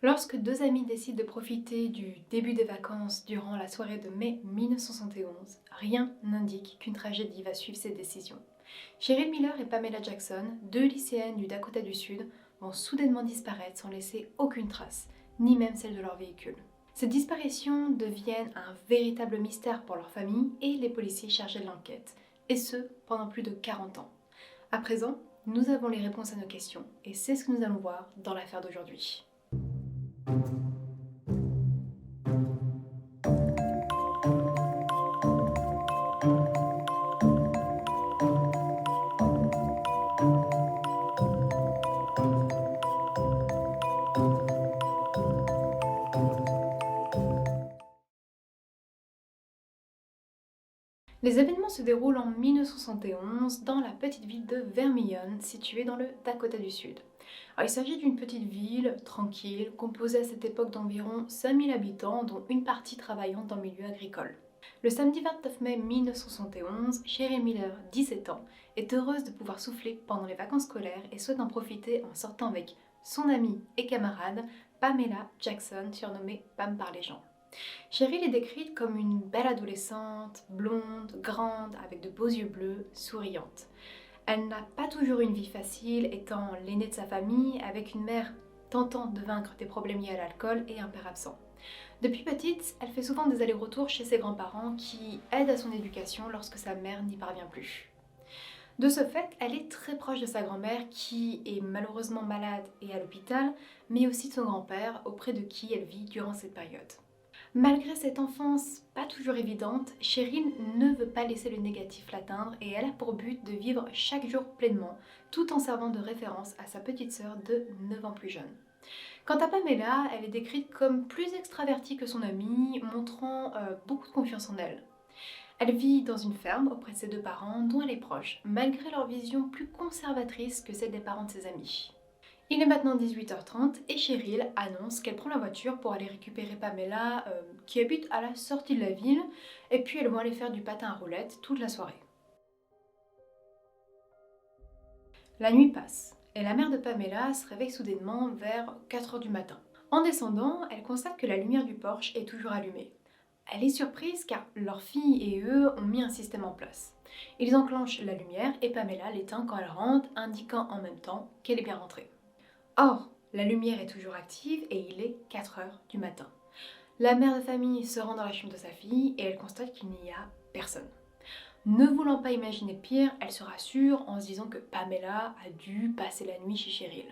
Lorsque deux amis décident de profiter du début des vacances durant la soirée de mai 1971, rien n'indique qu'une tragédie va suivre ces décisions. Cheryl Miller et Pamela Jackson, deux lycéennes du Dakota du Sud, vont soudainement disparaître sans laisser aucune trace, ni même celle de leur véhicule. Ces disparitions deviennent un véritable mystère pour leur famille et les policiers chargés de l'enquête, et ce pendant plus de 40 ans. À présent, nous avons les réponses à nos questions, et c'est ce que nous allons voir dans l'affaire d'aujourd'hui. Les événements se déroulent en 1971 dans la petite ville de Vermillion, située dans le Dakota du Sud. Il s'agit d'une petite ville tranquille, composée à cette époque d'environ 5000 habitants, dont une partie travaillant dans le milieu agricole. Le samedi 29 mai 1971, Cheryl Miller, 17 ans, est heureuse de pouvoir souffler pendant les vacances scolaires et souhaite en profiter en sortant avec son amie et camarade Pamela Jackson, surnommée Pam par les gens. Cheryl est décrite comme une belle adolescente, blonde, grande, avec de beaux yeux bleus, souriante. Elle n'a pas toujours une vie facile, étant l'aînée de sa famille, avec une mère tentant de vaincre des problèmes liés à l'alcool et un père absent. Depuis petite, elle fait souvent des allers-retours chez ses grands-parents qui aident à son éducation lorsque sa mère n'y parvient plus. De ce fait, elle est très proche de sa grand-mère qui est malheureusement malade et à l'hôpital, mais aussi de son grand-père auprès de qui elle vit durant cette période. Malgré cette enfance pas toujours évidente, Cheryl ne veut pas laisser le négatif l'atteindre et elle a pour but de vivre chaque jour pleinement, tout en servant de référence à sa petite sœur de 9 ans plus jeune. Quant à Pamela, elle est décrite comme plus extravertie que son amie, montrant beaucoup de confiance en elle. Elle vit dans une ferme auprès de ses deux parents dont elle est proche, malgré leur vision plus conservatrice que celle des parents de ses amis. Il est maintenant 18h30 et Cheryl annonce qu'elle prend la voiture pour aller récupérer Pamela qui habite à la sortie de la ville et puis elles vont aller faire du patin à roulettes toute la soirée. La nuit passe et la mère de Pamela se réveille soudainement vers 4h du matin. En descendant, elle constate que la lumière du porche est toujours allumée. Elle est surprise car leur fille et eux ont mis un système en place. Ils enclenchent la lumière et Pamela l'éteint quand elle rentre, indiquant en même temps qu'elle est bien rentrée. Or, la lumière est toujours active et il est 4h du matin. La mère de famille se rend dans la chambre de sa fille et elle constate qu'il n'y a personne. Ne voulant pas imaginer pire, elle se rassure en se disant que Pamela a dû passer la nuit chez Cheryl.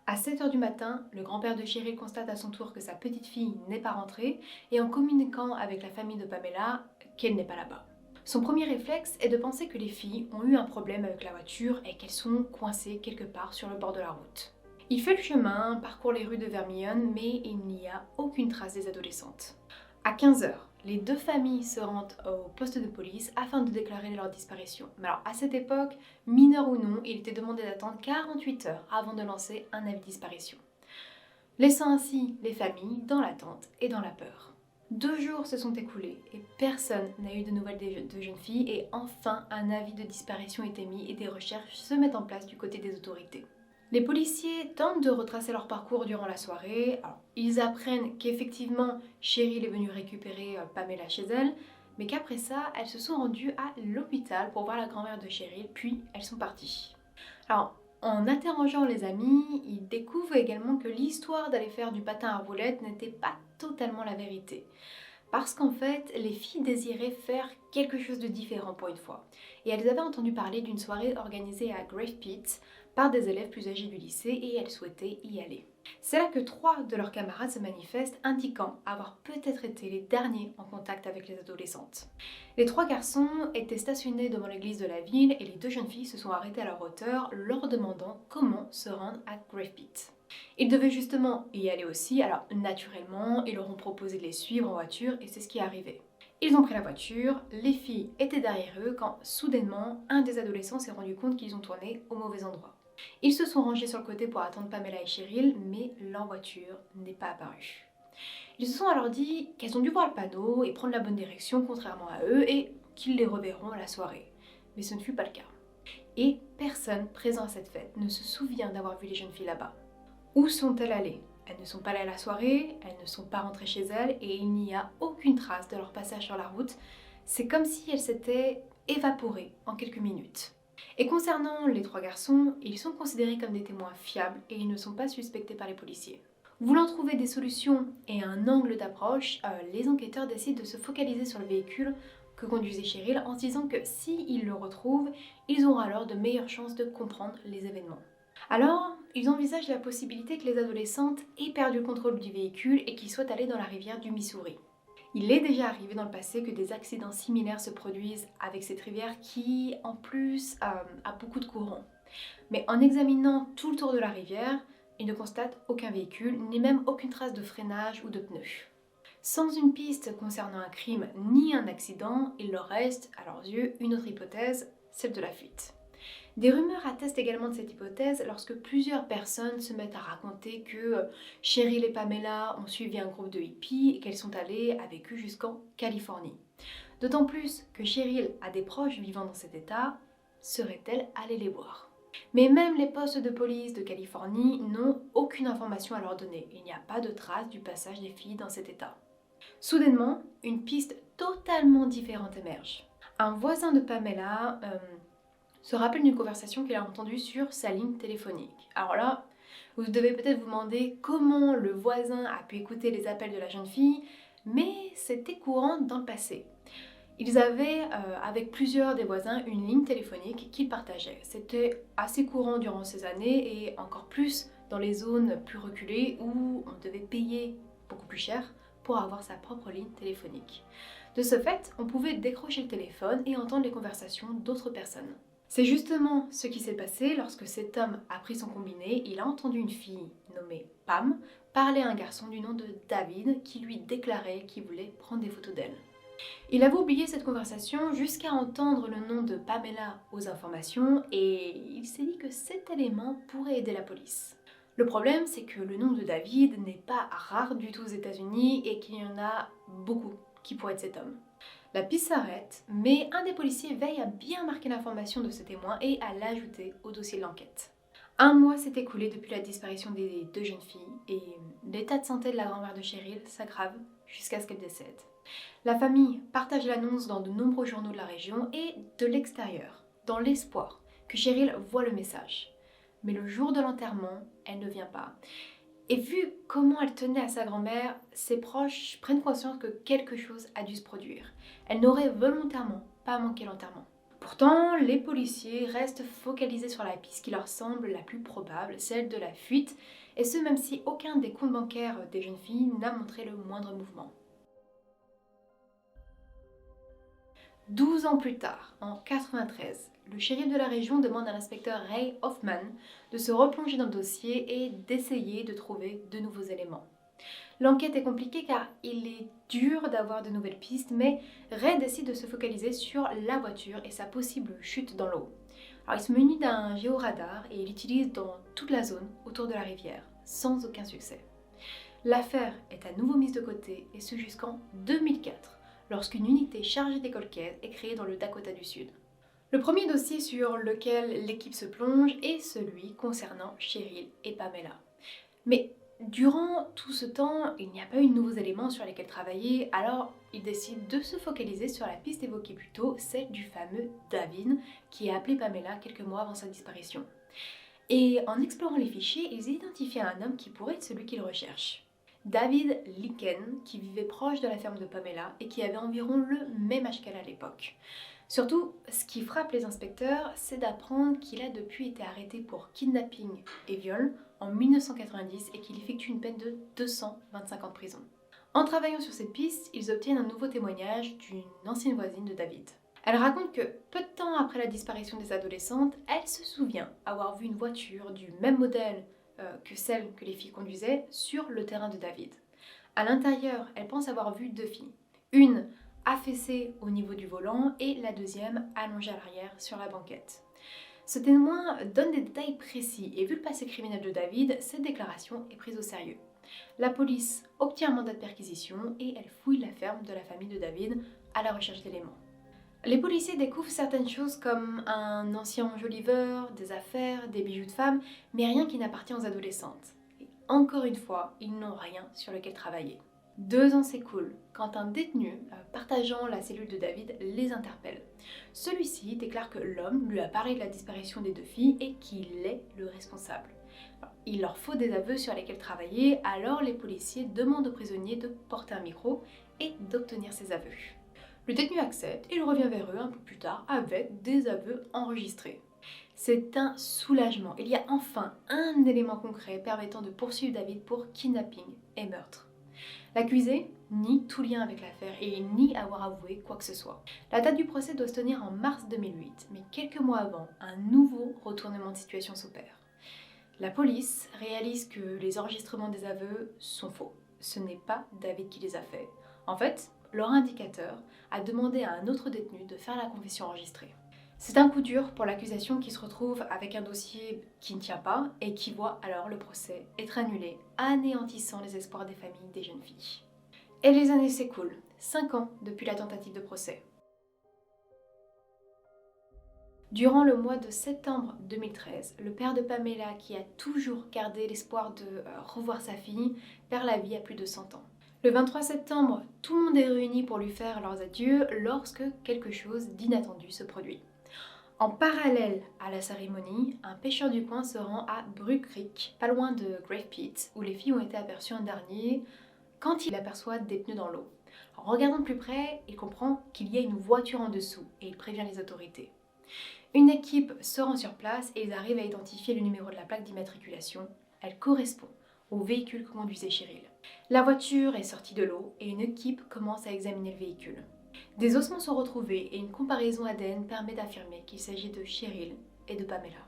À 7h du matin, le grand-père de Cheryl constate à son tour que sa petite fille n'est pas rentrée et en communiquant avec la famille de Pamela qu'elle n'est pas là-bas. Son premier réflexe est de penser que les filles ont eu un problème avec la voiture et qu'elles sont coincées quelque part sur le bord de la route. Il fait le chemin, parcourt les rues de Vermillion, mais il n'y a aucune trace des adolescentes. À 15h, les deux familles se rendent au poste de police afin de déclarer leur disparition. Mais alors à cette époque, mineur ou non, il était demandé d'attendre 48 heures avant de lancer un avis de disparition, laissant ainsi les familles dans l'attente et dans la peur. 2 jours se sont écoulés et personne n'a eu de nouvelles de jeunes filles et enfin un avis de disparition est émis et des recherches se mettent en place du côté des autorités. Les policiers tentent de retracer leur parcours durant la soirée. Alors, ils apprennent qu'effectivement Cheryl est venue récupérer Pamela chez elle, mais qu'après ça, elles se sont rendues à l'hôpital pour voir la grand-mère de Cheryl, puis elles sont parties. Alors, en interrogeant les amis, ils découvrent également que l'histoire d'aller faire du patin à roulettes n'était pas totalement la vérité. Parce qu'en fait, les filles désiraient faire quelque chose de différent pour une fois. Et elles avaient entendu parler d'une soirée organisée à Grave Pit par des élèves plus âgés du lycée et elles souhaitaient y aller. C'est là que 3 de leurs camarades se manifestent, indiquant avoir peut-être été les derniers en contact avec les adolescentes. Les 3 garçons étaient stationnés devant l'église de la ville et les 2 jeunes filles se sont arrêtées à leur hauteur, leur demandant comment se rendre à Grave Pit. Ils devaient justement y aller aussi, alors naturellement, ils leur ont proposé de les suivre en voiture et c'est ce qui est arrivé. Ils ont pris la voiture, les filles étaient derrière eux quand soudainement, un des adolescents s'est rendu compte qu'ils ont tourné au mauvais endroit. Ils se sont rangés sur le côté pour attendre Pamela et Cheryl, mais leur voiture n'est pas apparue. Ils se sont alors dit qu'elles ont dû voir le panneau et prendre la bonne direction contrairement à eux et qu'ils les reverront à la soirée. Mais ce ne fut pas le cas. Et personne présent à cette fête ne se souvient d'avoir vu les jeunes filles là-bas. Où sont-elles allées? Elles ne sont pas allées à la soirée, elles ne sont pas rentrées chez elles et il n'y a aucune trace de leur passage sur la route. C'est comme si elles s'étaient évaporées en quelques minutes. Et concernant les 3 garçons, ils sont considérés comme des témoins fiables et ils ne sont pas suspectés par les policiers. Voulant trouver des solutions et un angle d'approche, les enquêteurs décident de se focaliser sur le véhicule que conduisait Cheryl en se disant que s'ils le retrouvent, ils auront alors de meilleures chances de comprendre les événements. Alors, ils envisagent la possibilité que les adolescentes aient perdu le contrôle du véhicule et qu'ils soient allées dans la rivière du Missouri. Il est déjà arrivé dans le passé que des accidents similaires se produisent avec cette rivière qui, en plus, a beaucoup de courant. Mais en examinant tout le tour de la rivière, ils ne constatent aucun véhicule, ni même aucune trace de freinage ou de pneus. Sans une piste concernant un crime ni un accident, il leur reste, à leurs yeux, une autre hypothèse, celle de la fuite. Des rumeurs attestent également de cette hypothèse lorsque plusieurs personnes se mettent à raconter que Cheryl et Pamela ont suivi un groupe de hippies et qu'elles sont allées avec eux jusqu'en Californie. D'autant plus que Cheryl a des proches vivant dans cet état, serait-elle allée les voir? Mais même les postes de police de Californie n'ont aucune information à leur donner. Il n'y a pas de trace du passage des filles dans cet état. Soudainement, une piste totalement différente émerge. Un voisin de Pamela se rappelle d'une conversation qu'il a entendue sur sa ligne téléphonique. Alors là, vous devez peut-être vous demander comment le voisin a pu écouter les appels de la jeune fille, mais c'était courant dans le passé. Ils avaient, avec plusieurs des voisins, une ligne téléphonique qu'ils partageaient. C'était assez courant durant ces années et encore plus dans les zones plus reculées où on devait payer beaucoup plus cher pour avoir sa propre ligne téléphonique. De ce fait, on pouvait décrocher le téléphone et entendre les conversations d'autres personnes. C'est justement ce qui s'est passé lorsque cet homme a pris son combiné. Il a entendu une fille nommée Pam parler à un garçon du nom de David qui lui déclarait qu'il voulait prendre des photos d'elle. Il avait oublié cette conversation jusqu'à entendre le nom de Pamela aux informations et il s'est dit que cet élément pourrait aider la police. Le problème, c'est que le nom de David n'est pas rare du tout aux États-Unis et qu'il y en a beaucoup qui pourraient être cet homme. La piste s'arrête, mais un des policiers veille à bien marquer l'information de ce témoin et à l'ajouter au dossier de l'enquête. 1 mois s'est écoulé depuis la disparition des 2 jeunes filles et l'état de santé de la grand-mère de Cheryl s'aggrave jusqu'à ce qu'elle décède. La famille partage l'annonce dans de nombreux journaux de la région et de l'extérieur, dans l'espoir que Cheryl voie le message. Mais le jour de l'enterrement, elle ne vient pas. Et vu comment elle tenait à sa grand-mère, ses proches prennent conscience que quelque chose a dû se produire. Elle n'aurait volontairement pas manqué l'enterrement. Pourtant, les policiers restent focalisés sur la piste qui leur semble la plus probable, celle de la fuite, et ce même si aucun des comptes bancaires des jeunes filles n'a montré le moindre mouvement. 12 ans plus tard, en 1993, le shérif de la région demande à l'inspecteur Ray Hoffman de se replonger dans le dossier et d'essayer de trouver de nouveaux éléments. L'enquête est compliquée car il est dur d'avoir de nouvelles pistes, mais Ray décide de se focaliser sur la voiture et sa possible chute dans l'eau. Alors il se munit d'un géoradar et il l'utilise dans toute la zone autour de la rivière, sans aucun succès. L'affaire est à nouveau mise de côté et ce jusqu'en 2004. Lorsqu'une unité chargée des cold cases est créée dans le Dakota du Sud. Le premier dossier sur lequel l'équipe se plonge est celui concernant Cheryl et Pamela. Mais durant tout ce temps, il n'y a pas eu de nouveaux éléments sur lesquels travailler, alors ils décident de se focaliser sur la piste évoquée plus tôt, celle du fameux David, qui a appelé Pamela quelques mois avant sa disparition. Et en explorant les fichiers, ils identifient un homme qui pourrait être celui qu'ils recherchent. David Lincoln, qui vivait proche de la ferme de Pamela et qui avait environ le même âge qu'elle à l'époque. Surtout, ce qui frappe les inspecteurs, c'est d'apprendre qu'il a depuis été arrêté pour kidnapping et viol en 1990 et qu'il effectue une peine de 225 ans de prison. En travaillant sur cette piste, ils obtiennent un nouveau témoignage d'une ancienne voisine de David. Elle raconte que peu de temps après la disparition des adolescentes, elle se souvient avoir vu une voiture du même modèle que celle que les filles conduisaient sur le terrain de David. À l'intérieur, elle pense avoir vu 2 filles. Une affaissée au niveau du volant et la deuxième allongée à l'arrière sur la banquette. Ce témoin donne des détails précis et vu le passé criminel de David, cette déclaration est prise au sérieux. La police obtient un mandat de perquisition et elle fouille la ferme de la famille de David à la recherche d'éléments. Les policiers découvrent certaines choses comme un ancien enjoliveur, des affaires, des bijoux de femmes, mais rien qui n'appartient aux adolescentes. encore une fois, ils n'ont rien sur lequel travailler. 2 ans s'écoulent quand un détenu partageant la cellule de David les interpelle. Celui-ci déclare que l'homme lui a parlé de la disparition des 2 filles et qu'il est le responsable. Il leur faut des aveux sur lesquels travailler, alors les policiers demandent aux prisonniers de porter un micro et d'obtenir ces aveux. Le détenu accepte et il revient vers eux un peu plus tard avec des aveux enregistrés. C'est un soulagement, il y a enfin un élément concret permettant de poursuivre David pour kidnapping et meurtre. L'accusé nie tout lien avec l'affaire et nie avoir avoué quoi que ce soit. La date du procès doit se tenir en mars 2008, mais quelques mois avant, un nouveau retournement de situation s'opère. La police réalise que les enregistrements des aveux sont faux. Ce n'est pas David qui les a faits. En fait, leur indicateur a demandé à un autre détenu de faire la confession enregistrée. C'est un coup dur pour l'accusation qui se retrouve avec un dossier qui ne tient pas et qui voit alors le procès être annulé, anéantissant les espoirs des familles des jeunes filles. Et les années s'écoulent, 5 ans depuis la tentative de procès. Durant le mois de septembre 2013, le père de Pamela, qui a toujours gardé l'espoir de revoir sa fille, perd la vie à plus de 100 ans. Le 23 septembre, tout le monde est réuni pour lui faire leurs adieux lorsque quelque chose d'inattendu se produit. En parallèle à la cérémonie, un pêcheur du coin se rend à Brooke Creek, pas loin de Grave Pit, où les filles ont été aperçues un dernier, quand il aperçoit des pneus dans l'eau. En regardant de plus près, il comprend qu'il y a une voiture en dessous et il prévient les autorités. Une équipe se rend sur place et ils arrivent à identifier le numéro de la plaque d'immatriculation. Elle correspond au véhicule que conduisait Cheryl. La voiture est sortie de l'eau et une équipe commence à examiner le véhicule. Des ossements sont retrouvés et une comparaison ADN permet d'affirmer qu'il s'agit de Cheryl et de Pamela.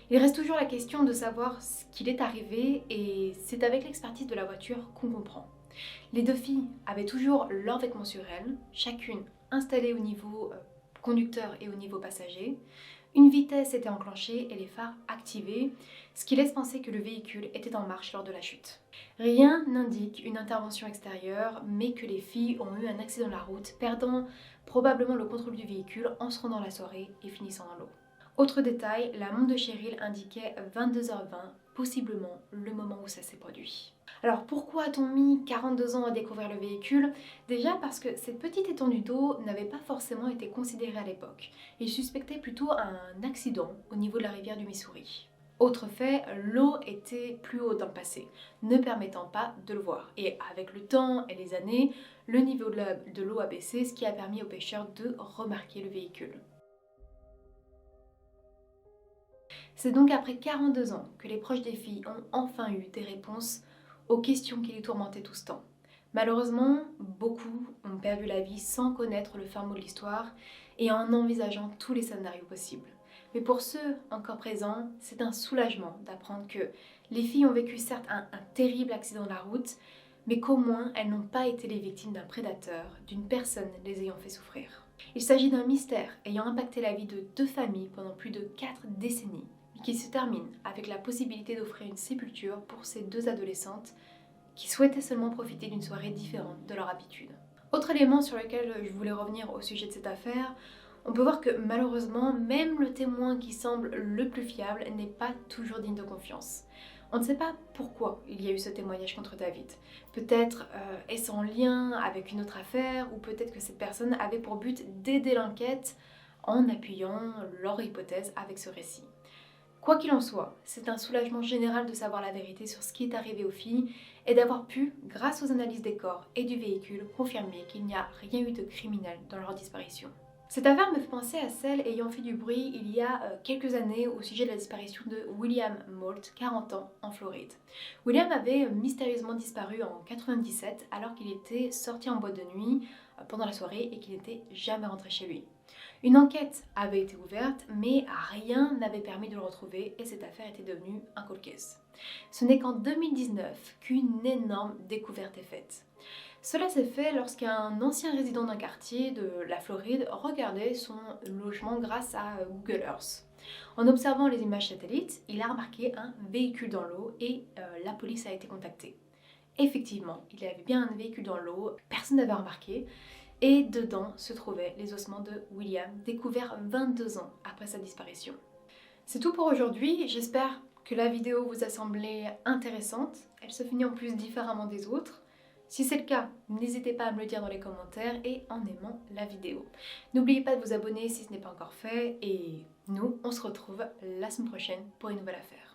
Il reste toujours la question de savoir ce qu'il est arrivé et c'est avec l'expertise de la voiture qu'on comprend. Les 2 filles avaient toujours leurs vêtements sur elles, chacune installée au niveau conducteur et au niveau passager. Une vitesse était enclenchée et les phares activés, ce qui laisse penser que le véhicule était en marche lors de la chute. Rien n'indique une intervention extérieure, mais que les filles ont eu un accident de la route, perdant probablement le contrôle du véhicule en se rendant la soirée et finissant dans l'eau. Autre détail, la montre de Cheryl indiquait 22h20, possiblement le moment où ça s'est produit. Alors pourquoi a-t-on mis 42 ans à découvrir le véhicule? Déjà parce que cette petite étendue d'eau n'avait pas forcément été considérée à l'époque. Ils suspectaient plutôt un accident au niveau de la rivière du Missouri. Autre fait, l'eau était plus haute dans le passé, ne permettant pas de le voir. Et avec le temps et les années, le niveau de l'eau a baissé, ce qui a permis aux pêcheurs de remarquer le véhicule. C'est donc après 42 ans que les proches des filles ont enfin eu des réponses aux questions qui les tourmentaient tout ce temps. Malheureusement, beaucoup ont perdu la vie sans connaître le fin mot de l'histoire et en envisageant tous les scénarios possibles. Mais pour ceux encore présents, c'est un soulagement d'apprendre que les filles ont vécu certes un terrible accident de la route, mais qu'au moins elles n'ont pas été les victimes d'un prédateur, d'une personne les ayant fait souffrir. Il s'agit d'un mystère ayant impacté la vie de 2 familles pendant plus de 4 décennies, mais qui se termine avec la possibilité d'offrir une sépulture pour ces 2 adolescentes qui souhaitaient seulement profiter d'une soirée différente de leur habitude. Autre élément sur lequel je voulais revenir au sujet de cette affaire, on peut voir que malheureusement, même le témoin qui semble le plus fiable n'est pas toujours digne de confiance. On ne sait pas pourquoi il y a eu ce témoignage contre David. Peut-être est-ce en lien avec une autre affaire, ou peut-être que cette personne avait pour but d'aider l'enquête en appuyant leur hypothèse avec ce récit. Quoi qu'il en soit, c'est un soulagement général de savoir la vérité sur ce qui est arrivé aux filles et d'avoir pu, grâce aux analyses des corps et du véhicule, confirmer qu'il n'y a rien eu de criminel dans leur disparition. Cette affaire me fait penser à celle ayant fait du bruit il y a quelques années au sujet de la disparition de William Moult, 40 ans, en Floride. William avait mystérieusement disparu en 1997 alors qu'il était sorti en boîte de nuit pendant la soirée et qu'il n'était jamais rentré chez lui. Une enquête avait été ouverte, mais rien n'avait permis de le retrouver et cette affaire était devenue un cold case. Ce n'est qu'en 2019 qu'une énorme découverte est faite. Cela s'est fait lorsqu'un ancien résident d'un quartier de la Floride regardait son logement grâce à Google Earth. En observant les images satellites, il a remarqué un véhicule dans l'eau et la police a été contactée. Effectivement, il y avait bien un véhicule dans l'eau, personne n'avait remarqué, et dedans se trouvaient les ossements de William, découverts 22 ans après sa disparition. C'est tout pour aujourd'hui, j'espère que la vidéo vous a semblé intéressante. elle se finit en plus différemment des autres? Si c'est le cas, n'hésitez pas à me le dire dans les commentaires et en aimant la vidéo. N'oubliez pas de vous abonner si ce n'est pas encore fait et nous, on se retrouve la semaine prochaine pour une nouvelle affaire.